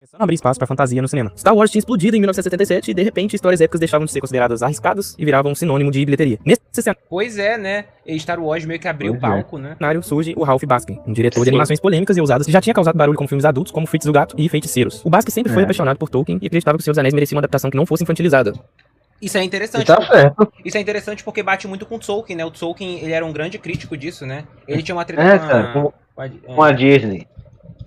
Começando a abrir espaço pra fantasia no cinema. Star Wars tinha explodido em 1977 e, de repente, histórias épicas deixavam de ser consideradas arriscadas e viravam um sinônimo de bilheteria. Nesse Pois é, né? E Star Wars meio que abriu o palco, né? cenário surge o Ralph Bakshi, um diretor de animações polêmicas e ousadas que já tinha causado barulho com filmes adultos como Fritz o Gato e Feiticeiros. O Bakshi sempre foi apaixonado por Tolkien e acreditava que O Senhor dos Anéis merecia uma adaptação que não fosse infantilizada. Isso é interessante. Tá certo. Isso é interessante porque bate muito com o Tolkien, né? O Tolkien, ele era um grande crítico disso, né? Ele tinha uma treta Com a Disney.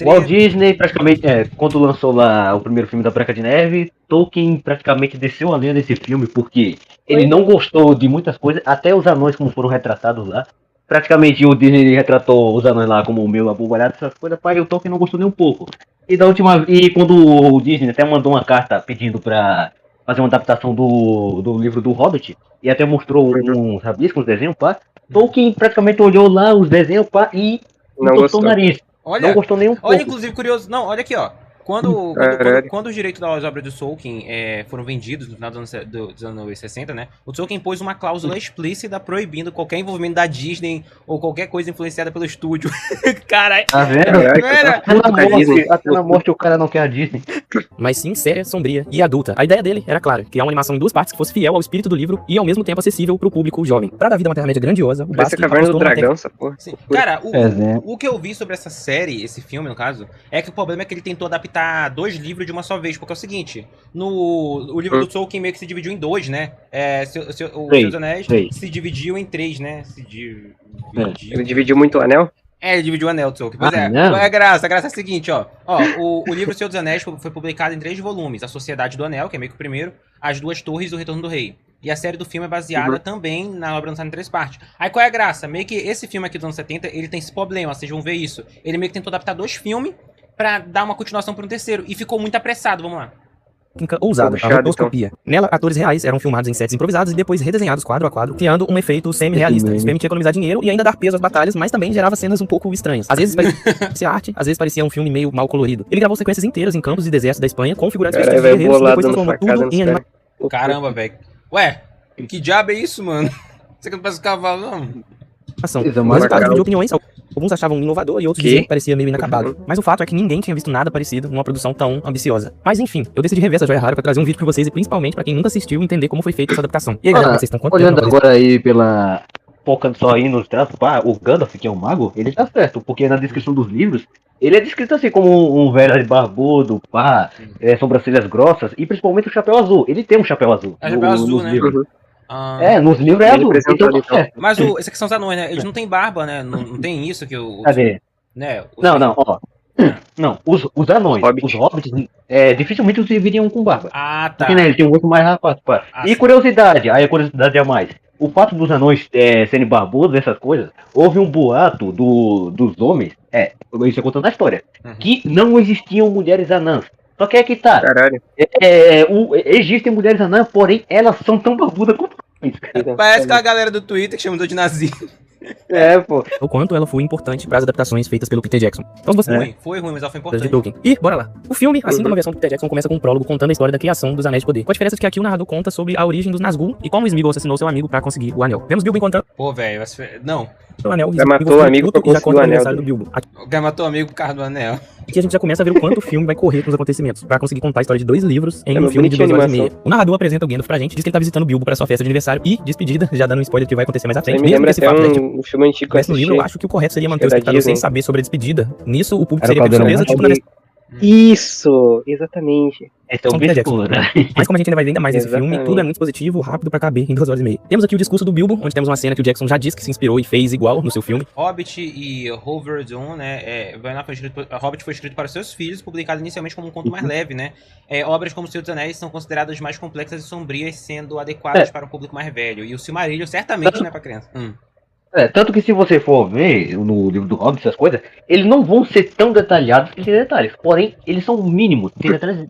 O Walt Disney, praticamente, quando lançou lá o primeiro filme da Branca de Neve, Tolkien praticamente desceu a lenha desse filme, porque ele não gostou de muitas coisas, até os anões como foram retratados lá. Praticamente o Disney retratou os anões lá como o meu abobalhado, essas coisas, pai, o Tolkien não gostou nem um pouco. E quando o Disney até mandou uma carta pedindo pra fazer uma adaptação do livro do Hobbit, e até mostrou uns rabiscos, uns desenhos, pá, Tolkien praticamente olhou lá os desenhos, pá, e Não gostou. o nariz. Olha, Não gostou nem um pouco. olha, inclusive, curioso. Não, olha aqui, ó. Quando os direitos das obras do Tolkien foram vendidos no final dos anos 60, né? O Tolkien pôs uma cláusula explícita proibindo qualquer envolvimento da Disney ou qualquer coisa influenciada pelo estúdio. Caralho. Tá vendo? Até na morte o cara não quer a Disney. Mas sim séria, sombria e adulta. A ideia dele era clara, criar uma animação em duas partes que fosse fiel ao espírito do livro e ao mesmo tempo acessível pro público jovem. Pra dar vida a uma Terra-média grandiosa, o Parece a Bakshi Caverna do apostou numa Dragão, essa porra. Sim. Cara, o que eu vi sobre essa série, esse filme, no caso, é que o problema é que ele tentou adaptar 2 livros de uma só vez, porque é o seguinte, o livro do Tolkien meio que se dividiu em 2, né? O Senhor dos Anéis se dividiu em 3, né? Ele dividiu muito o anel? Ele dividiu o anel, Tolkien. Pois não. Qual é a graça? A graça é a seguinte, ó. O livro Senhor dos Anéis foi publicado em 3 volumes. A Sociedade do Anel, que é meio que o primeiro, As Duas Torres e O Retorno do Rei. E a série do filme é baseada também na obra lançada em 3 partes. Aí qual é a graça? Meio que esse filme aqui dos anos 70, ele tem esse problema, vocês vão ver isso. Ele meio que tentou adaptar 2 filmes pra dar uma continuação pra um terceiro. E ficou muito apressado, vamos lá. Ousada, Puxado, a rotoscopia. Nela, atores reais eram filmados em sets improvisados e depois redesenhados quadro a quadro, criando um efeito semi-realista. Isso permitia economizar dinheiro e ainda dar peso às batalhas, mas também gerava cenas um pouco estranhas. Às vezes parecia arte, às vezes parecia um filme meio mal colorido. Ele gravou sequências inteiras em campos e desertos da Espanha, com figurantes vestidos de guerreiros e depois transformou tudo em animação. Caramba, velho. Ué, que diabo é isso, mano? Você que não parece um cavalo, não. O resultado dividiu opiniões. Alguns achavam inovador e outros diziam que parecia meio inacabado. Mas o fato é que ninguém tinha visto nada parecido numa produção tão ambiciosa. Mas enfim, eu decidi rever essa joia rara pra trazer um vídeo pra vocês e principalmente pra quem nunca assistiu entender como foi feita essa adaptação. E aí, galera, vocês estão quanto Olhando tempo? agora aí focando só aí nos traços, pá, o Gandalf, que é um mago, ele tá certo, porque na descrição dos livros, ele é descrito assim como um velho barbudo, pá, sobrancelhas grossas e principalmente o chapéu azul. Ele tem um chapéu azul. É chapéu azul, né? Nos livros é azul. Então tá certo. Mas esses aqui são os anões, né? Eles não têm barba, né? Não tem isso que o... Cadê? Né? Não, os anões, os hobbits, dificilmente os viriam com barba. Ah, tá. Porque, né, ele tem um rosto mais rapaz, pá. E curiosidade, aí a curiosidade é a mais. O fato dos anões serem barbudos, essas coisas, houve um boato dos homens, isso é contando a história, que não existiam mulheres anãs. Só que é que tá. Caralho. Existem mulheres anãs, porém elas são tão barbudas quanto homens. Parece que a galera do Twitter que chamou de nazi. Pô. O quanto ela foi importante para as adaptações feitas pelo Peter Jackson. Então você Foi ruim, mas ela foi de importante. Tolkien. E bora lá. O filme, assim como a versão do Peter Jackson, começa com um prólogo contando a história da criação dos Anéis de Poder. Com a diferença de que aqui o narrador conta sobre a origem dos Nazgûl e como Sméagol assassinou seu amigo para conseguir o anel. Vemos Bilbo encontrando Pô, velho, não. o anel. Já matou o amigo pra e já conseguir conta o o anel aniversário do Bilbo. O cara matou o amigo por causa do anel. Aqui a gente já começa a ver o quanto o filme vai correr com os acontecimentos, pra conseguir contar a história de 2 livros em um uma filme de bonitinha 2 horas e meia. animação. O narrador apresenta o Gandalf pra gente, diz que ele tá visitando o Bilbo pra sua festa de aniversário e despedida, já dando um spoiler do que vai acontecer mais à frente. Aí me Mesmo que lembra esse até fato tipo, um filme antigo que eu no livro, eu assisti. acho que o correto seria manter É o da espectador sem Disney. saber sobre a despedida. Nisso, o público Era seria o Caldeirão surpresa, tipo na Isso, exatamente. Esse é o Bispo, né? Mas como a gente ainda vai ver ainda mais nesse filme, Exatamente. tudo é muito positivo, rápido pra caber em 2 horas e meia. Temos aqui o discurso do Bilbo, onde temos uma cena que o Jackson já disse que se inspirou e fez igual no seu filme. Hobbit e Hoverdun, né? Hobbit foi escrito para seus filhos, publicado inicialmente como um conto mais leve, né? Obras como O Senhor dos Anéis são consideradas mais complexas e sombrias, sendo adequadas para um público mais velho. E o Silmarillion, certamente, não é pra criança. Tanto que se você for ver no livro do Hobbit, essas coisas, eles não vão ser tão detalhados que tem detalhes. Porém, eles são mínimos. Tem detalhes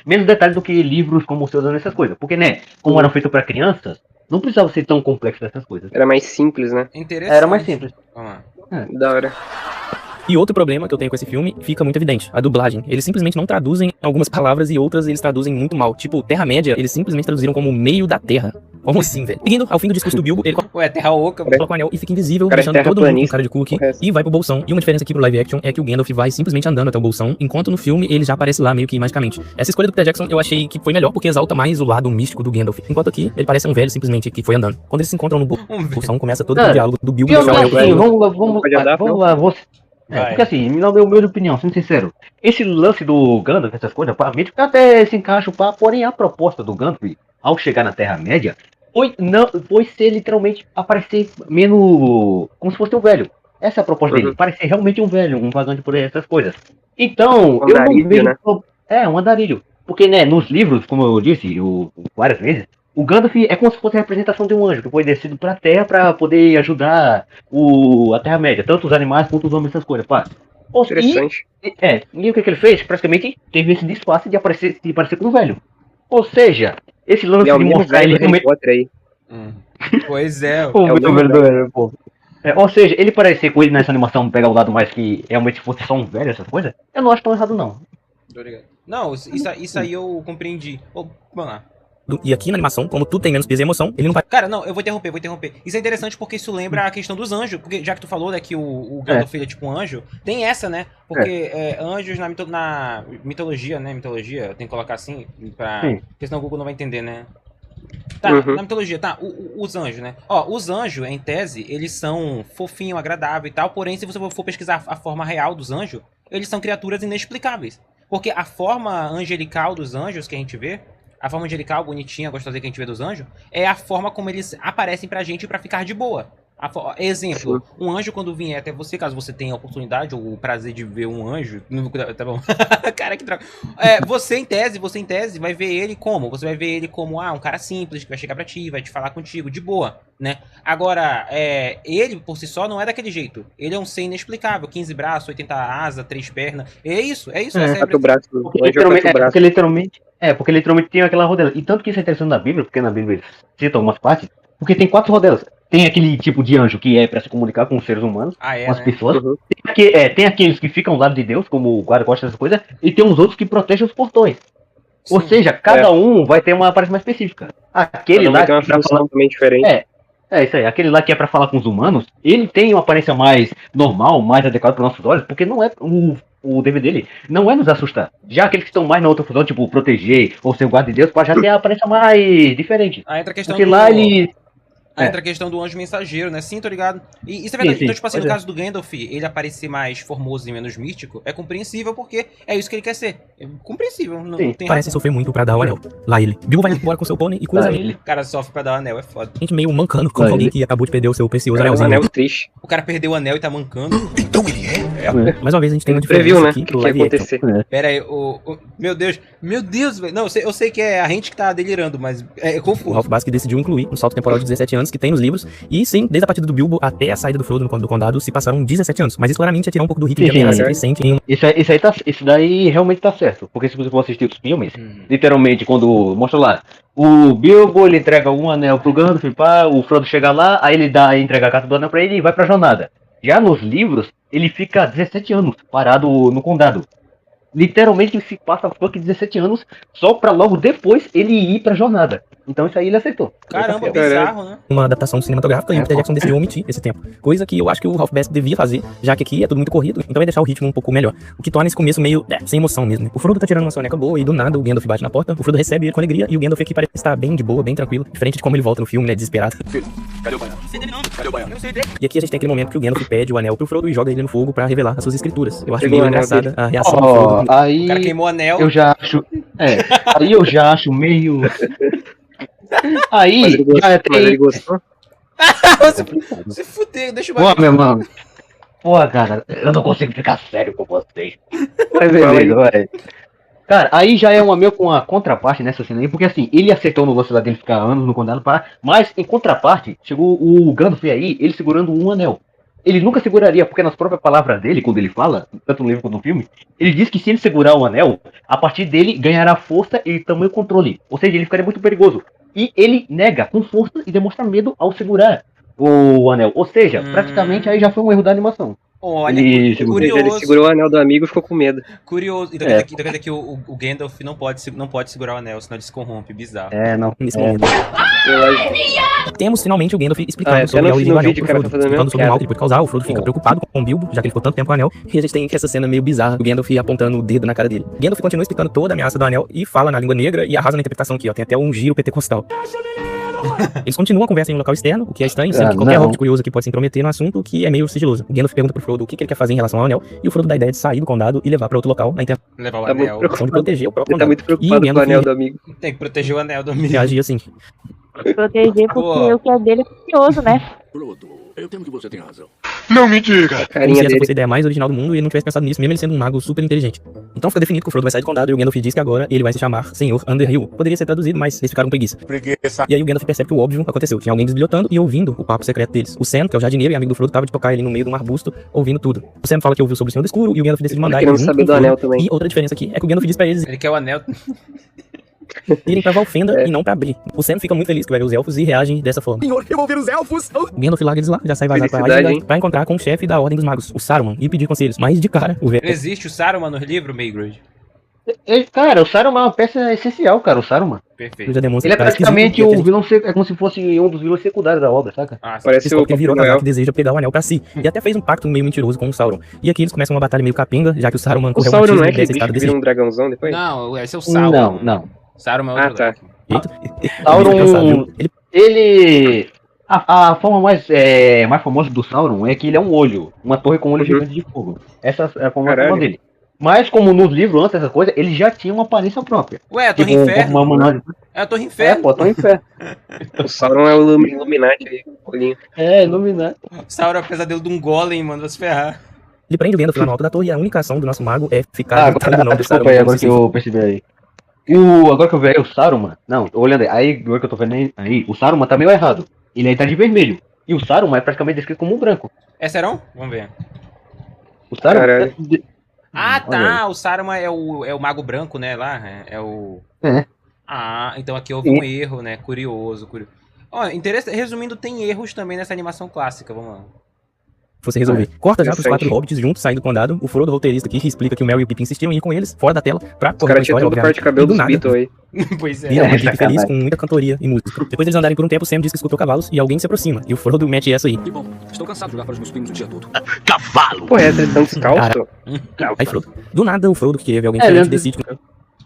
menos detalhes do que livros como o Seu Dano, essas coisas. Porque, né, como eram feitos para crianças, não precisava ser tão complexo dessas coisas. Era mais simples, né? Interessante. Era mais simples. Vamos lá. Da hora. E outro problema que eu tenho com esse filme fica muito evidente, a dublagem. Eles simplesmente não traduzem algumas palavras e outras eles traduzem muito mal. Tipo, Terra-média, eles simplesmente traduziram como meio da Terra. Como assim, velho? Seguindo ao fim do discurso do Bilbo, ele Ué, Terra Oca, coloca o anel e fica invisível, Cara, deixando todo mundo com cara de cookie correto. e vai pro bolsão. E uma diferença aqui pro live action é que o Gandalf vai simplesmente andando até o bolsão, enquanto no filme ele já aparece lá meio que magicamente. Essa escolha do Peter Jackson eu achei que foi melhor porque exalta mais o lado místico do Gandalf. Enquanto aqui, ele parece um velho simplesmente que foi andando. Quando eles se encontram no bolsão, começa todo o diálogo do Bilbo e Eu do não, anel. assim, vamos Pode andar, não? lá. Vai. Porque assim, na minha humilde opinião, sendo sincero, esse lance do Gandalf, essas coisas, pra mim, até se encaixa, porém a proposta do Gandalf, ao chegar na Terra-média, foi ser literalmente aparecer menos como se fosse um velho. Essa é a proposta dele, parecer realmente um velho, um vagante por aí, essas coisas. Então, eu não Andarilho, vejo... né? Um andarilho. Porque, né, nos livros, como eu disse várias vezes, o Gandalf é como se fosse a representação de um anjo que foi descido pra Terra pra poder ajudar a Terra-média, tanto os animais quanto os homens, essas coisas, pá. Interessante. E o que ele fez? Praticamente teve esse disfarce de parecer com um velho. Ou seja, esse lance E é o de mesmo mostrar velho ele do Harry realmente... Potter aí. Pois é. Pô, É o muito mesmo verdadeiro, pô. Ou seja, ele parecer com ele nessa animação, pegar o lado mais que realmente fosse só um velho, essas coisas, eu não acho tão errado, não. Não, isso aí eu compreendi. Ô, vamos lá. E aqui na animação, como tudo tem menos peso e emoção, ele não vai... Cara, não, eu vou interromper. Isso é interessante porque isso lembra a questão dos anjos. Porque já que tu falou, né, que o Gandalf é tipo um anjo, tem essa, né? Porque anjos na mitologia, né? Mitologia, tem que colocar assim, porque senão o Google não vai entender, né? Tá, na mitologia, tá, os anjos, né? Ó, os anjos, em tese, eles são fofinho, agradável e tal, porém, se você for pesquisar a forma real dos anjos, eles são criaturas inexplicáveis. Porque a forma angelical dos anjos que a gente vê, a forma angelical, bonitinha, gostosa que a gente vê dos anjos, é a forma como eles aparecem pra gente pra ficar de boa. Exemplo, um anjo quando vier até você, caso você tenha a oportunidade ou o prazer de ver um anjo, tá bom? Cara, que droga. Você em tese vai ver ele como? Você vai ver ele como um cara simples que vai chegar pra ti, vai te falar contigo, de boa, né? Agora, ele por si só não é daquele jeito. Ele é um ser inexplicável, 15 braços, 80 asas, 3 pernas. É isso. Essa é a Quatro braços. Porque literalmente tem aquela rodela. E tanto que isso é interessante na Bíblia, porque na Bíblia eles citam algumas partes, porque tem 4 rodelas. Tem aquele tipo de anjo que é pra se comunicar com os seres humanos, com as pessoas. Tem aqueles que ficam ao lado de Deus, como o guarda-costas, essas coisas, e tem uns outros que protegem os portões. Sim. Ou seja, cada um vai ter uma aparência mais específica. Aquele lá tem uma função também diferente. Isso aí. Aquele lá que é pra falar com os humanos, ele tem uma aparência mais normal, mais adequada para nossos olhos, porque não é o dever dele não é nos assustar. Já aqueles que estão mais na outra função, tipo proteger ou ser o guarda de Deus, já tem a aparência mais diferente. Entra a questão porque lá ele... entra a questão do anjo mensageiro, né? Sim, tô ligado. E isso é verdade. Então, tipo assim, no caso do Gandalf, ele aparecer mais formoso e menos místico, é compreensível porque é isso que ele quer ser. É compreensível. Não tem Parece sofrer muito pra dar o anel. Lá ele. Bilbo vai embora com seu pônei e coisa ele. O cara sofre pra dar o anel, é foda. A gente meio mancando como alguém que acabou de perder o seu precioso anelzinho. Anel triste. O cara perdeu o anel e tá mancando. Então ele é? Mais uma vez a gente tem uma diferença Previu, né? aqui O pro que ia live action. acontecer. Pera aí, meu Deus, velho. Não, eu sei que é a gente que tá delirando, mas é O confuso. Ralph Bakshi decidiu incluir um salto temporal de 17 anos que tem nos livros. E sim, desde a partida do Bilbo até a saída do Frodo do condado se passaram 17 anos. Mas isso claramente é tirar um pouco do ritmo de ameaça crescente em Isso daí realmente tá certo. Porque se você for assistir os filmes, literalmente, quando mostra lá, o Bilbo ele entrega um anel pro Gandalf, o Frodo chega lá, aí ele entrega a carta do anel pra ele e vai pra jornada. Já nos livros, ele fica 17 anos parado no condado. Literalmente se passa 17 anos só pra logo depois ele ir pra jornada. Então isso aí ele acertou. Caramba, bizarro, né? uma adaptação cinematográfica e o Peter Jackson decidiu omitir esse tempo. Coisa que eu acho que o Ralph Bakshi devia fazer, já que aqui é tudo muito corrido, então vai deixar o ritmo um pouco melhor. O que torna esse começo meio, sem emoção mesmo, né? O Frodo tá tirando uma soneca boa e do nada o Gandalf bate na porta, o Frodo recebe ele com alegria e o Gandalf aqui parece estar bem de boa, bem tranquilo, diferente de como ele volta no filme, né, desesperado. Filho, cadê o baiano? Cadê o baiano? E aqui a gente tem aquele momento que o Gandalf pede o anel pro Frodo e joga ele no fogo pra revelar as suas escrituras. Eu acho Pegou meio o anel engraçada a reação do Frodo. Aí O cara queimou o anel. eu já acho... aí eu já acho meio... Mas Aí ele gostou, já mas ele tem... gostou. Se fuder, deixa o Pô, meu mano. Pô, cara, eu não consigo ficar sério com vocês. Mas beleza, vai. Cara, aí já é meio com a contraparte nessa cena aí, porque assim, ele acertou no lance lá dele ficar anos no condado, mas em contraparte, chegou o Gandalf aí, ele segurando um anel. Ele nunca seguraria, porque nas próprias palavras dele, quando ele fala, tanto no livro quanto no filme, ele diz que se ele segurar o anel, a partir dele ganhará força e tamanho controle. Ou seja, ele ficaria muito perigoso. E ele nega com força e demonstra medo ao segurar o anel. Ou seja, praticamente aí já foi um erro da animação. Olha, Isso, Ele curioso. segurou o anel do amigo e ficou com medo. Curioso. Então quer dizer que o Gandalf não pode segurar o anel, senão ele se corrompe. Bizarro. Não. Nesse momento. Eu acho- Temos finalmente o Gandalf explicando até sobre no a origem do anel vídeo pro o cara Frodo, tá fazendo a explicando mesma sobre o mal piada. que ele pode causar. O Frodo fica preocupado com o Bilbo, já que ele ficou tanto tempo com o anel. E a gente tem essa cena meio bizarra, o Gandalf apontando o dedo na cara dele. Gandalf continua explicando toda a ameaça do anel e fala na língua negra e arrasa na interpretação aqui, ó. Tem até um giro pentecostal. Eles continuam a conversa em um local externo, o que é estranho, sendo que qualquer hobbit curioso aqui pode se intrometer no assunto, que é meio sigiloso. O Gandalf pergunta pro Frodo o que ele quer fazer em relação ao anel, e o Frodo dá a ideia de sair do condado e levar pra outro local, na intenção Levar o Tá muito anel. de proteger o próprio Ele tá condado. muito E o preocupado com o Gandalf anel do amigo. Tem que proteger o anel do amigo. reage assim. Proteger porque Boa. o que é dele é precioso, né? Frodo, eu temo que você tem razão. A Como carinha se essa dele. fosse a ideia mais original do mundo e ele não tivesse pensado nisso, mesmo ele sendo um mago super inteligente. Então fica definido que o Frodo vai sair do condado e o Gandalf diz que agora ele vai se chamar Senhor Underhill. Poderia ser traduzido, mas eles ficaram com preguiça. E aí o Gandalf percebe que o óbvio aconteceu. Tinha alguém desbilhotando e ouvindo o papo secreto deles. O Sam, que é o jardineiro e amigo do Frodo, tava de tocar ele no meio de um arbusto, ouvindo tudo. O Sam fala que ouviu sobre o Senhor do Escuro e o Gandalf decide mandar Querendo ele junto saber com do o Frodo. anel também. E outra diferença aqui é que o Gandalf diz pra eles Ele quer o anel. irem pra Valfenda e não pra Bree. O Sam fica muito feliz que vai ver os elfos e reage dessa forma. Senhor, eu vou ver os elfos. O Gandalf larga eles lá, já sai vazado pra Felicidade, Isengard pra encontrar com o chefe da Ordem dos Magos, o Saruman, e pedir conselhos. Mas de cara, o velho Existe o Saruman no livro, Maygrade? Cara, o Saruman é uma peça essencial, cara, o Saruman. Perfeito. já demonstra Ele é que tá praticamente esquisito, o vilão, é como se fosse um dos vilões secundários da obra, saca? Ah, sim. Parece o porque ele virou Papai casal Noel. que deseja pegar o anel pra si. E até fez um pacto meio mentiroso com o Sauron. E aqui eles começam uma batalha meio capenga, já que o Saruman O correu Sauron não é dessa aquele bicho estado que desse vira um dragãozão depois? Não, esse é o Sauron. Não. Saruman é outro Ah, tá. leque. jeito. Sauron, ele... A forma mais famosa do Sauron é que ele é um olho, uma torre com um olho Uhum. gigante de fogo. Essa é a forma mais Caralho. famosa dele. Mas como nos livros, antes dessa coisa, ele já tinha uma aparência própria. Ué, a Torre Tipo, Inferno? uma humanoide. É a Torre Inferno. Pô, tô em fé. O Sauron é o Illuminati aí, olhinho. Iluminado. Sauron é o pesadelo de um golem, mano, vai se ferrar. Ele prende o Gandalf lá no alto da torre e a única ação do nosso mago é ficar gritando o nome do Desculpa Saruman. aí, como agora se que eu percebi aí. Agora que eu vi aí, o Saruman, não, olhando aí, agora que eu tô vendo aí, o Saruman tá meio errado. Ele aí tá de vermelho. E o Saruman é praticamente descrito como um branco. É Serão? Vamos ver. O Saruman Caralho. Ah, Olha aí. tá. O Saruman é o mago branco, né? Lá. É o. É. Ah, então aqui houve um erro, né? Curioso. Ó, interessante. Resumindo, tem erros também nessa animação clássica. Vamos lá. você resolver. Corta já pros interessante. 4 hobbits juntos saindo do condado. O Frodo, roteirista aqui, explica que o Merry e o Pippin insistiram em ir com eles, fora da tela, pra Os correr uma caras tinham história, todo o corte de obviamente. cabelo E do dos nada, Beatles aí. Pois é. vira uma É, equipe feliz sacanagem. com muita cantoria e música. Depois eles andarem por um tempo, Sam diz que escutou cavalos e alguém se aproxima. E o Frodo mete essa aí. Que bom. Estou cansado de jogar para os meus primos o dia todo. Porra, essa eles estão descalço? Aí Frodo. Do nada, o Frodo, que quer ver alguém É, diferente, ele- decide que não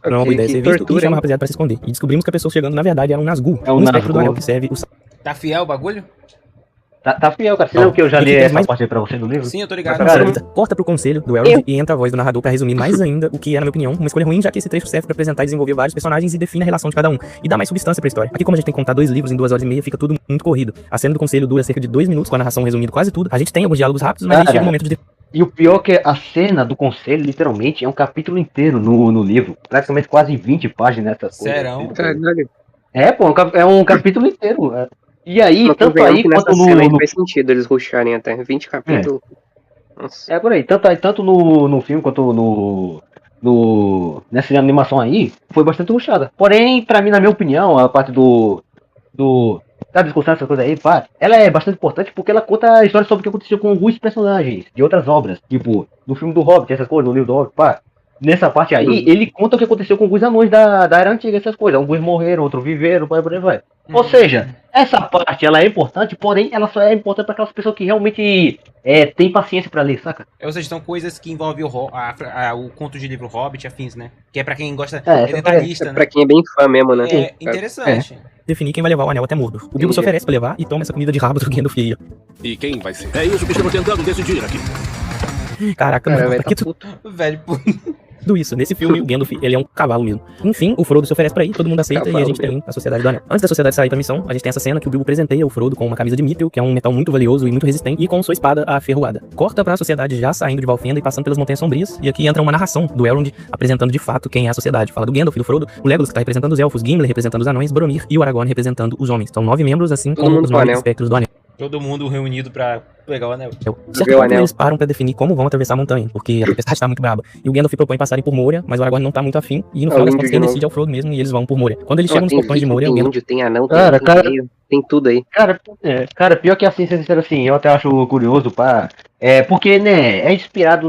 é uma boa ideia ser visto e tortura, chama a hein? rapaziada pra se esconder. E descobrimos que a pessoa chegando, na verdade, era um Nazgûl. É um um espectro do Nazgûl. anel que serve o Tá fiel o bagulho? Tá fiel, cara. Você lembra que eu já E que li tem essa mais- parte aí pra você no livro? Sim, eu tô ligado. Cara, Corta pro conselho do Elrond e entra a voz do narrador pra resumir mais ainda o que é, na minha opinião, uma escolha ruim, já que esse trecho serve pra apresentar e desenvolver vários personagens e define a relação de cada um. E dá mais substância pra história. Aqui, como a gente tem que contar 2 livros em 2 horas e meia, fica tudo muito corrido. A cena do conselho dura cerca de 2 minutos, com a narração resumindo quase tudo. A gente tem alguns diálogos rápidos, mas aí Cara. chega um momento de E o pior é que a cena do conselho, literalmente, é um capítulo inteiro no livro. Praticamente quase 20 páginas nessas coisas. Serão? Caralho. É um capítulo inteiro. E aí, Mas tanto convenhamos aí que nessa quanto cena aí no... faz sentido eles rusharem até 20 capítulos. Nossa. É por aí, tanto no filme quanto nessa animação aí, foi bastante rushada. Porém, pra mim, na minha opinião, a parte da discussão, essa coisa aí, pá, ela é bastante importante porque ela conta a história sobre o que aconteceu com alguns personagens de outras obras. Tipo, no filme do Hobbit, essas coisas, no livro do Hobbit, pá. Nessa parte aí, ele conta o que aconteceu com alguns anões da Era Antiga, essas coisas. Alguns morreram, outros viveram, por aí vai. Ou seja, essa parte ela é importante, porém ela só é importante para aquelas pessoas que realmente têm paciência pra ler, saca? Ou seja, são coisas que envolvem o conto de livro Hobbit e afins, né? Que é pra quem gosta, É, é detalhista, né? Pra quem é bem fã mesmo, né? É interessante. definir quem vai levar o anel até Mordor. O Bilbo se oferece pra levar e toma essa comida de rabo do Gandalf aí, ó. E quem vai ser? É isso que estamos tentando decidir aqui. Caraca, Cara, mano, vai pra que tá tudo Velho, pô. isso? Nesse filme, o Gandalf, ele é um cavalo mesmo. Enfim, o Frodo se oferece pra ir, todo mundo aceita e a Cavalo gente tem a Sociedade do Anel. Antes da Sociedade sair pra missão, a gente tem essa cena que o Bilbo presenteia o Frodo com uma camisa de Mithril, que é um metal muito valioso e muito resistente, e com sua espada aferroada. Corta pra Sociedade já saindo de Valfenda e passando pelas Montanhas Sombrias, e aqui entra uma narração do Elrond apresentando de fato quem é a Sociedade. Fala do Gandalf, do Frodo, o Legolas que tá representando os elfos, Gimli representando os anões, Boromir e o Aragorn representando os homens. São 9 membros, assim Todo como mundo os com 9 anel. espectros do Anel. Todo mundo reunido pra Pegar o anel. Certo Ver o ponto, anel. eles param pra definir como vão atravessar a montanha, porque a tempestade tá muito braba. E o Gandalf propõe passarem por Moria, mas o Aragorn não tá muito afim, e no É final o das índio contas de quem novo. decide é o Frodo mesmo, e eles vão por Moria. Quando eles Ó, chegam nos tem portões de viking, Moria, o tem Gandalf índio, tem anão, Cara, tem cara- meio, tem tudo aí. Cara, pior que assim, ser sincero assim, eu até acho curioso, pá. Porque, né, é inspirado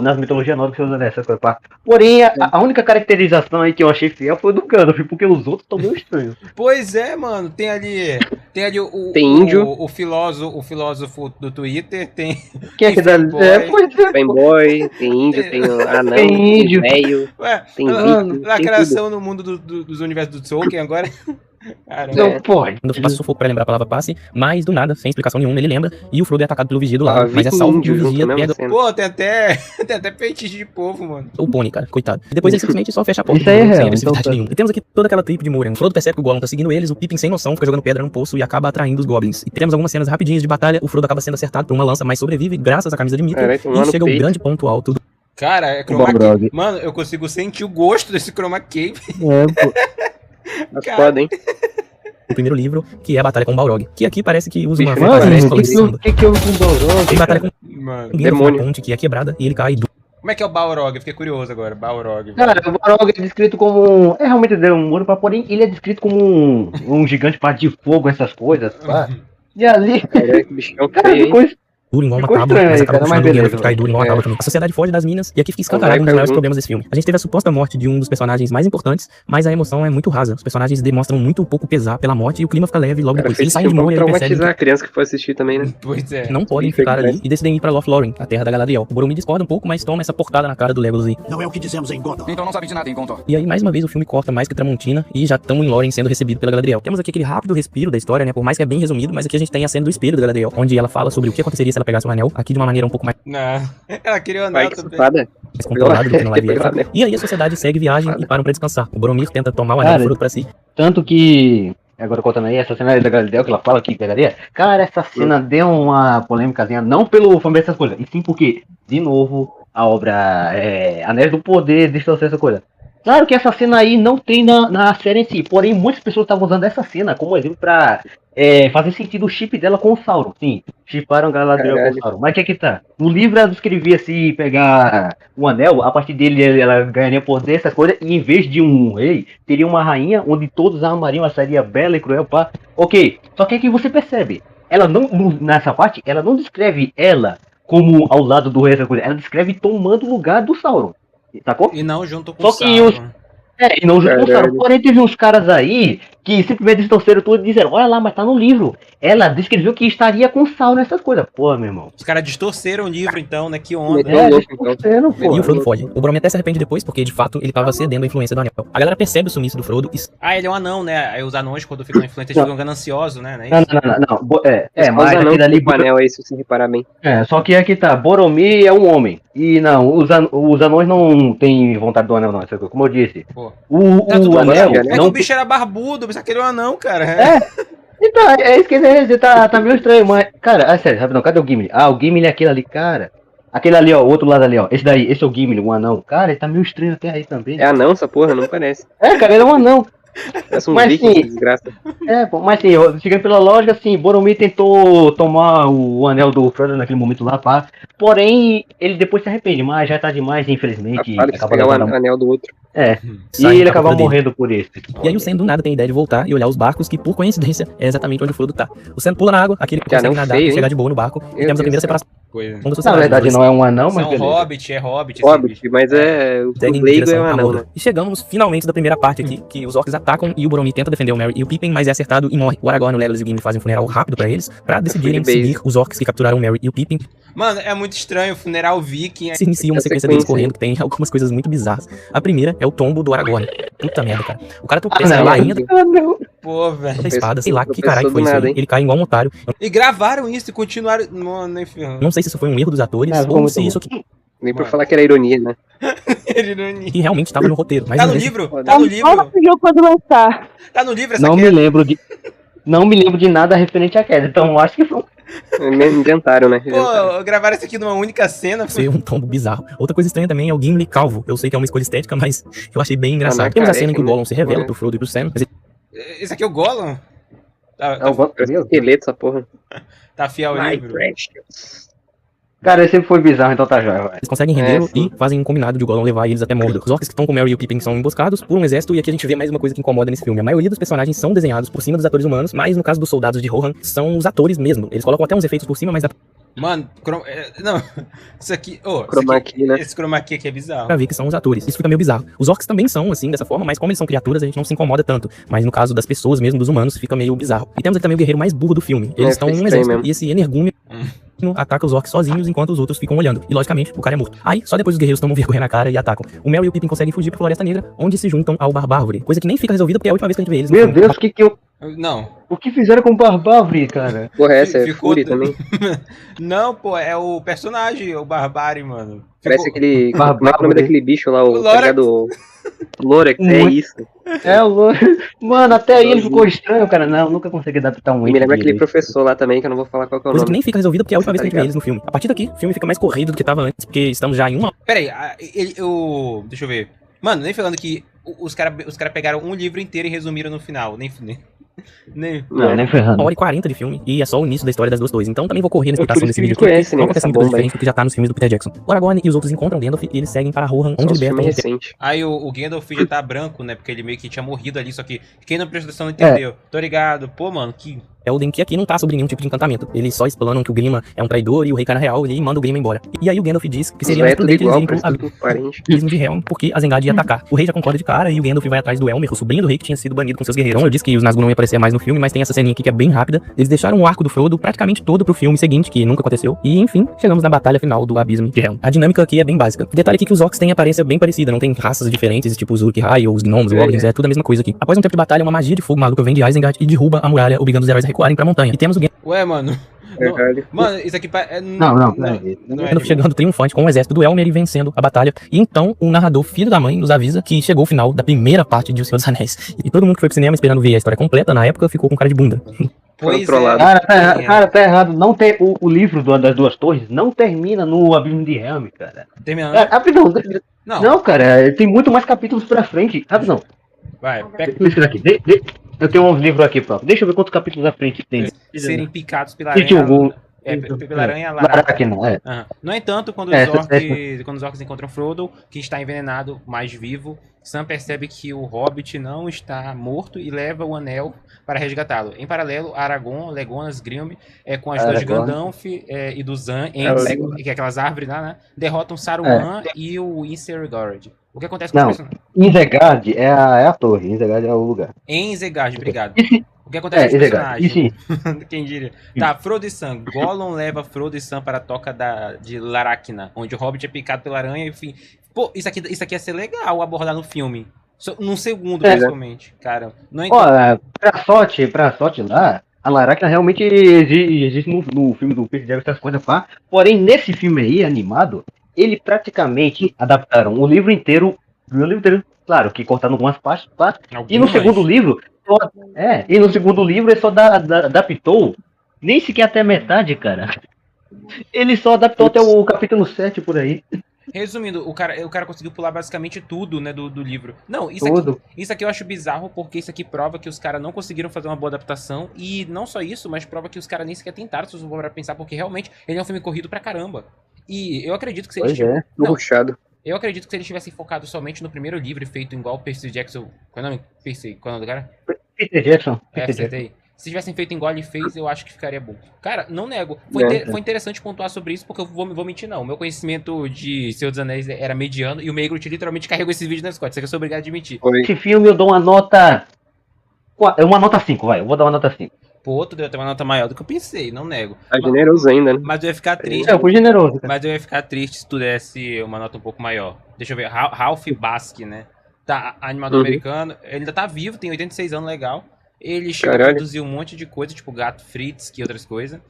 nas mitologias nórdicas dessa coisa, pá. Porém, a única caracterização aí que eu achei fiel foi do Gandalf, porque os outros estão meio estranhos. Pois é, mano. Tem ali o, Tem o- índio. o filósofo do Twitter, tem Quem é que dá. fanboy. Pois é. Tem boy, tem índio, tem anão, Tem tem índio. velho, Ué, tem mano, viking, a tem criação no mundo dos universos do Tolkien agora. Caramba. Não pode. Gandalf passa o sufoco pra lembrar a palavra passe, mas do nada, sem explicação nenhuma, ele lembra, e o Frodo é atacado pelo vigia do lado, mas é viking e salvo que o índio junto vigia na mesma pega cena. Pô, tem até feitiço de povo, mano. o pônei, cara, coitado. E depois ele simplesmente só fecha a porta Isso aí é sem real, agressividade então tá. nenhuma. E temos aqui toda aquela trip de Moria. O Frodo percebe que o Gollum tá seguindo eles, o Pippin sem noção fica jogando pedra no poço e acaba atraindo os goblins. E temos algumas cenas rapidinhas de batalha, o Frodo acaba sendo acertado por uma lança, mas sobrevive graças à camisa de Mithril, Caralho, tem um lá e no chega o peito. grande ponto alto do Cara, é chroma Balrog. key. Mano, eu consigo sentir o gosto desse chroma key. Mas Cara. foda, hein? primeiro livro, que é a batalha com o Balrog. Que aqui parece que usa uma Bicho, fantasia Mano, escola de samba. o que eu com o Balrog? Tem batalha com Mano. o Gandalf na Demônio. ponte que é quebrada e ele cai do Como é que é o Balrog? Eu fiquei curioso agora. Balrog. Cara, o Balrog é descrito como É realmente um muro, porém ele é descrito como um gigante parte de fogo, essas coisas, pá. E ali, Caraca, que bichão cara, feio, hein? ficou duro igual uma Ficou tábua, estranho mas aí, acaba cara, puxando mas o Gandalf beleza. que cai duro igual uma tábua também. A sociedade foge das minas e aqui fica escancarado um dos maiores problemas desse filme. A gente teve a suposta morte de um dos personagens mais importantes, mas a emoção é muito rasa. Os personagens demonstram muito pouco pesar pela morte e o clima fica leve logo Cara, depois. fez Eles saem de filme Moria pra e percebem traumatizar a criança que for assistir também, né? Pois é. que não podem ficar ali e decidem ir pra Lothlórien, a terra da Galadriel. O Boromir discorda um pouco, mas toma essa portada na cara do Legolas aí. Não é o que dizemos em Gondor. Então não sabe de nada em Gondor. E aí, mais uma vez, o filme corta mais que Tramontina e já estão em Lórien sendo recebido pela Galadriel. Temos aqui aquele rápido respiro da história, né? Por mais que é bem resumido, mas aqui a gente tem a cena do espelho da Galadriel, onde ela fala sobre o que aconteceria se ela pegasse o anel, aqui de uma maneira um pouco mais Não. Ela queria o anel Pai, que também. safada. controlada do que no live Pegou o action. anel. E aí a sociedade segue viagem e param pra descansar. O Boromir tenta tomar o anel Cara, do Frodo pra si. Tanto que, agora contando aí, essa cena aí da Galadriel que ela fala que pegaria, cara, essa cena deu uma polêmicazinha, não pelo fã dessas coisas, e sim porque, de novo, a obra Anéis do Poder distorceu essa coisa. Claro que essa cena aí não tem na série em si, porém muitas pessoas estavam usando essa cena como exemplo pra fazer sentido o chip dela com o Sauron. Sim, chiparam Galadriel com o Caralho. Sauron. Mas o que é que tá? No livro ela descrevia se pegar o anel, a partir dele ela ganharia poder, essa coisa, e em vez de um rei, teria uma rainha onde todos a amariam, ela seria bela e cruel, pá. Ok, só que aqui você percebe, ela não, nessa parte, ela não descreve ela como ao lado do rei, essa coisa, ela descreve tomando o lugar do Sauron. Sacou? E não junto com Só o que Sauron. E não junto com o Caralho. Sauron. Porém, teve uns caras aí que simplesmente distorceram tudo e disseram: olha lá, mas tá no livro. Ela descreveu que estaria com Sauron nessas coisas. Pô, meu irmão. Os caras distorceram o livro, então, né? Que onda. Meteu louco, então. distorceram, pô. E o Frodo foge. O Boromir até se arrepende depois, porque de fato ele tava cedendo a influência do anel. A galera percebe o sumiço do Frodo e Ah, ele é um anão, né? Aí os anões, quando ficam influentes, eles ficam gananciosos, né? Não é Não, isso? não. Mas Mas não aquele ali. com o anel aí, se você reparar bem. Só que aqui tá: Boromir é um homem. E não, os anões não têm vontade do anel, não. Essa coisa. Como eu disse, Pô. o Tá tudo anel. bem. É que Não o bicho era barbudo, eu pensava que ele era um anão, cara. Então, é isso que eu ia dizer, tá meio estranho, mas. Cara, sério, rapidão, cadê o Gimli? Ah, o Gimli é aquele ali, cara. Aquele ali, ó, o outro lado ali, ó. Esse é o Gimli, um anão. Cara, ele tá meio estranho até aí também. É anão essa porra? Não parece. Cara, ele é um anão. Parece um Mas viking, sim. que desgraça. Pô, mas sim, seguindo pela lógica, assim, Boromir tentou tomar o anel do Frodo naquele momento lá, pá. Porém, ele depois se arrepende, mas já tá demais, infelizmente. Safado que se Acaba pegar o levando anel do outro. E ele acabou morrendo por isso. E aí o Sam do nada tem a ideia de voltar e olhar os barcos, que por coincidência é exatamente onde o Frodo tá. O Sam pula na água, aquele que consegue anão nadar feio, e chegar hein? de boa no barco. E Meu temos a primeira Deus, separação Coisa. da Na sociedade. verdade, não é um anão, Isso mas é um beleza. hobbit, esse Hobbit, bicho. mas o Seguem em leigo é direção um a anão, Mordor. né? E chegamos finalmente da primeira parte aqui, que os orcs atacam e o Boromir tenta defender o Merry e o Pippin, mas é acertado e morre. O Aragorn, o Legolas e o Gimli fazem um funeral rápido pra eles, pra decidirem Foi de seguir os orcs que capturaram o Merry e o Pippin. Mano, é muito estranho o funeral viking. Se inicia uma A sequência deles sequência. correndo que tem algumas coisas muito bizarras. A primeira é o tombo do Aragorn. Puta merda, cara. O cara Ah, tropeça na não. lainha Pô, velho. da espada, sei lá que tropeçou caralho foi do isso nada, aí. hein? Ele cai igual um otário. E gravaram isso e continuaram. Mano, enfim. Não sei se isso foi um erro dos atores Ah, ficou ou muito se bom. isso aqui Nem por falar que era ironia, né? Ironia. realmente estava no roteiro. Mas Tá no não deixa- livro? Tá no Só livro? no jogo quando lançar. Tá no livro essa Não me queda? lembro de. Não me lembro de nada referente à queda, então acho que foi. Inventaram, né? Inventaram. Pô, gravaram isso aqui numa única cena. Ser um tombo bizarro. Outra coisa estranha também é o Gimli calvo. Eu sei que é uma escolha estética, mas eu achei bem engraçado. não é Temos a careca, cena em que o né? Gollum se revela É. pro Frodo e pro Sam, mas ele Esse aqui é o Gollum? É o Parece um esqueleto essa porra. Tá fiel ao My livro? precious. Cara, ele sempre foi bizarro, então tá jóia, vai. Eles conseguem rendê-lo sim. e fazem um combinado de o Gollum levar eles até Mordor. Os orcs que estão com o Merry e o Pippin são emboscados por um exército, e aqui a gente vê mais uma coisa que incomoda nesse filme. A maioria dos personagens são desenhados por cima dos atores humanos, mas no caso dos soldados de Rohan, são os atores mesmo. Eles colocam até uns efeitos por cima, mas dá Mano, não, isso aqui, Chroma key, né? esse chroma key aqui é bizarro. pra ver que são os atores. Isso fica meio bizarro. Os orcs também são assim, dessa forma, mas como eles são criaturas, a gente não se incomoda tanto. Mas no caso das pessoas mesmo, dos humanos, fica meio bizarro. E temos aqui também o guerreiro mais burro do filme. Eles estão fica num estranho exército, mesmo. e esse energúmeno ataca os orcs sozinhos enquanto os outros ficam olhando. E logicamente, o cara é morto. Aí, só depois os guerreiros tomam vergonha na cara e atacam. O Merry e o Pippin conseguem fugir pra Floresta Negra, onde se juntam ao Barbárvore. Coisa que nem fica resolvida porque é a última vez que a gente vê eles. no Meu filme. Deus, Não, o que fizeram com o Barbárvore, cara? Porra, essa é Ficou- Fury também. não, pô, é o personagem, o Barbárie, mano. Parece aquele. Barbárvore. Como é que é o nome daquele bicho lá, o O tá ligado? Lorex, é Muito. isso. É, o Mano, até aí ele ficou estranho, cara. Não, nunca consegui adaptar um E me lembra aquele direito. professor lá também, que eu não vou falar qual que é o Coisa que nome. nem fica resolvida porque é a última vez que a gente vê Tá eles no filme. A partir daqui, o filme fica mais corrido do que tava antes, porque estamos já em uma Peraí, deixa eu ver. Mano, nem falando que os cara pegaram um livro inteiro e resumiram no final. Nem Não, nem ferrando. 1h40 de filme, e é só o início da história das duas torres. Então também vou correr na É por explicação isso desse que vídeo ninguém aqui, conhece, porque né, não acontece essa muita coisa bomba aí. diferente do que já tá nos filmes do Peter Jackson. O Aragorn e os outros encontram Gandalf e eles seguem para Rohan, Só onde os filmes libertam recentes. Aí o Gandalf já tá branco, né? Porque ele meio que tinha morrido ali, só que quem não prestou atenção não entendeu. Tô ligado. Pô, mano, que... Elden, que aqui não tá sobre nenhum tipo de encantamento. Eles só explanam que o Grima é um traidor e o rei cai na real, ele manda o Grima embora. E aí o Gandalf diz que Os seria mais velhos tudo prudente eles igual, irem pro parece tudo parente. abismo de Helm, porque a Zengad ia atacar. O rei já concorda de cara e o Gandalf vai atrás do Elmer, o sobrinho do rei que tinha sido banido com seus guerreiros. Então, eu disse que os Nazgûl não iam aparecer mais no filme, mas tem essa ceninha aqui que é bem rápida. Eles deixaram o arco do Frodo praticamente todo pro filme seguinte, que nunca aconteceu. E enfim, chegamos na batalha final do abismo de Helm. A dinâmica aqui é bem básica. Detalhe aqui que os orcs têm aparência bem parecida, não tem raças diferentes, tipo os Uruk-hai ou os gnomos, os goblins, é tudo a mesma coisa aqui. Após um tempo de batalha, uma magia de fogo maluca vem de Isengard e derruba a muralha, obrigando os heróis a recuarem pra montanha. E temos o Ué, mano. Verdade. Mano, isso aqui Não, não peraí. é Gandalf anime. chegando triunfante com o exército do Elmer e vencendo a batalha. E então o narrador, filho da mãe, nos avisa que chegou o final da primeira parte de O Senhor dos Anéis. E todo mundo que foi pro cinema esperando ver a história completa, na época, ficou com cara de bunda. Pois Controlado. Cara, tá errado. Não tem, o livro das duas torres não termina no Abismo de Helm, cara. Terminando. Rapidão. Não, Não, cara, tem muito mais capítulos pra frente. Rapidão. vai. Pega Deixa eu ver aqui. Eu tenho uns livros aqui próprio. Deixa eu ver quantos capítulos à frente tem. serem picados pela Sim, tinha aranha. algum- Pela aranha lá. Aqui não, é. Aham. No entanto, quando os orcs encontram Frodo, que está envenenado, mais vivo, Sam percebe que o Hobbit não está morto e leva o anel para resgatá-lo. Em paralelo, Aragorn, Legolas, Grilm, com as duas de Aragorn. Gandalf e do Zan, Legolas. que é aquelas árvores lá, né? Derrotam Saruman e o Isengard. O que acontece com Não. os personagens? Isengard é a torre. Isengard é o lugar. Enzegard, obrigado. Esse- O que acontece com os Isengard. personagens? Sim. Quem diria? Tá, Frodo e Sam. Gollum leva Frodo e Sam para a toca de Laracna, onde o Hobbit é picado pela aranha, enfim. Pô, isso aqui ia ser legal abordar no filme. Num segundo, principalmente. Cara, não é... Ó, pra sorte lá, a Laracna realmente existe no filme do Peter Jackson, essas coisas, pá. Porém, nesse filme aí, animado, ele praticamente adaptaram o livro inteiro, claro, que cortaram algumas partes, pá. E no algumas. segundo livro, ele só adaptou nem sequer até metade, cara. Ele só adaptou até o capítulo 7 por aí. Resumindo, o cara conseguiu pular basicamente tudo, né, do livro. Não, Tudo. Isso aqui eu acho bizarro, porque isso aqui prova que os caras não conseguiram fazer uma boa adaptação. E não só isso, mas prova que os caras nem sequer tentaram, se você for pensar, porque realmente ele é um filme corrido pra caramba. E eu acredito que se eles Pois é. Não, Ruxado. eu acredito que se eles tivessem focado somente no primeiro livro, feito igual o Percy Jackson. Qual é o nome? Qual é o nome do cara? Peter Jackson. acertei. Se tivessem feito igual ele fez, eu acho que ficaria bom. Cara, não nego. Foi interessante pontuar sobre isso, porque eu vou mentir, não. O meu conhecimento de Senhor dos Anéis era mediano e o Megrut literalmente carregou esse vídeo nas costas. Isso aqui eu sou obrigado a admitir. Foi. Esse filme eu dou uma nota. Uma nota 5, vai. Eu vou dar uma nota 5. Pô, tu deu até uma nota maior do que eu pensei, não nego. Tá generoso ainda, né? Mas eu ia ficar triste. Eu fui generoso, cara. Mas eu ia ficar triste se tu desse uma nota um pouco maior. Deixa eu ver. Ralph Basque, né? Tá, animador americano. Ele ainda tá vivo, tem 86 anos, legal. Ele chegou a produzir um monte de coisa, tipo Gato Fritz e outras coisas.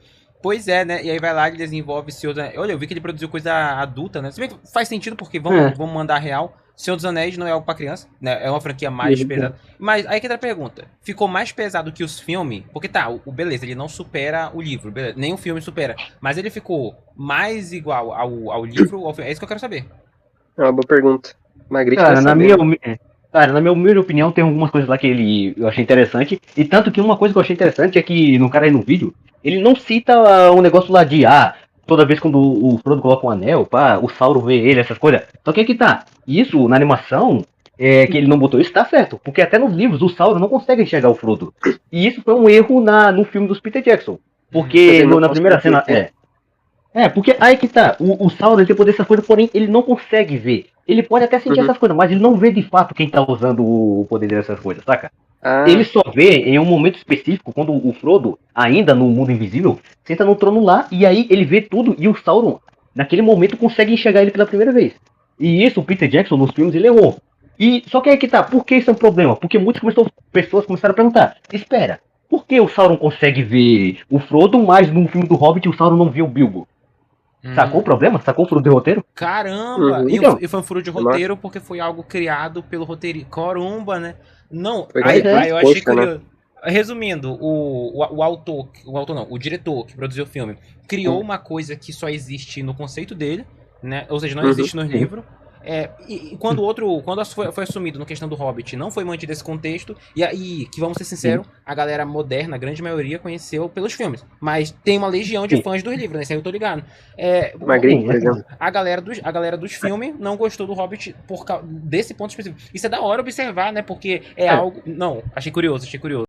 Pois é, né? E aí vai lá e desenvolve Senhor dos Anéis. Olha, eu vi que ele produziu coisa adulta, né? Se bem que faz sentido, porque vamos mandar real. Senhor dos Anéis não é algo pra criança, né? É uma franquia mais pesada. Mas aí que entra a pergunta. Ficou mais pesado que os filmes? Porque tá, beleza, ele não supera o livro, beleza. Nem o filme supera. Mas ele ficou mais igual ao livro ou ao filme? É isso que eu quero saber. É uma boa pergunta. Magritte Cara, vai na saber. Cara, na minha humilde opinião, tem algumas coisas lá que eu achei interessante. E tanto que uma coisa que eu achei interessante é que no cara aí no vídeo, ele não cita um negócio lá de toda vez quando o Frodo coloca um anel, pá, o Sauron vê ele, essas coisas. Só que aqui tá. Isso na animação, que ele não botou isso, tá certo. Porque até nos livros o Sauron não consegue enxergar o Frodo. E isso foi um erro no filme dos Peter Jackson. Porque na primeira cena. Porque aí que tá, o Sauron tem poder dessas coisas, porém ele não consegue ver. Ele pode até sentir essas coisas, mas ele não vê de fato quem tá usando o poder dessas coisas, saca? Ele só vê em um momento específico, quando o Frodo, ainda no mundo invisível, senta no trono lá, e aí ele vê tudo, e o Sauron, naquele momento, consegue enxergar ele pela primeira vez. E isso o Peter Jackson, nos filmes, ele errou. E só que aí que tá, por que isso é um problema? Porque muitas pessoas começaram a perguntar, espera, por que o Sauron consegue ver o Frodo, mas no filme do Hobbit o Sauron não vê o Bilbo? Sacou o problema? Sacou o furo de roteiro? Caramba! Então, E foi um furo de roteiro porque foi algo criado pelo roteirista. Caramba, né? Não, Foi aí eu achei poxa, curioso. Resumindo, o autor não, o diretor que produziu o filme criou uma coisa que só existe no conceito dele, né? Ou seja, não existe nos livros. E quando foi assumido na questão do Hobbit, não foi mantido esse contexto, e aí, que vamos ser sinceros, a galera moderna, a grande maioria, conheceu pelos filmes. Mas tem uma legião de fãs dos livros, né? Isso aí eu tô ligado. Magrinho, por exemplo. A galera dos filmes não gostou do Hobbit desse ponto específico. Isso é da hora observar, né? Porque é algo. Não, achei curioso.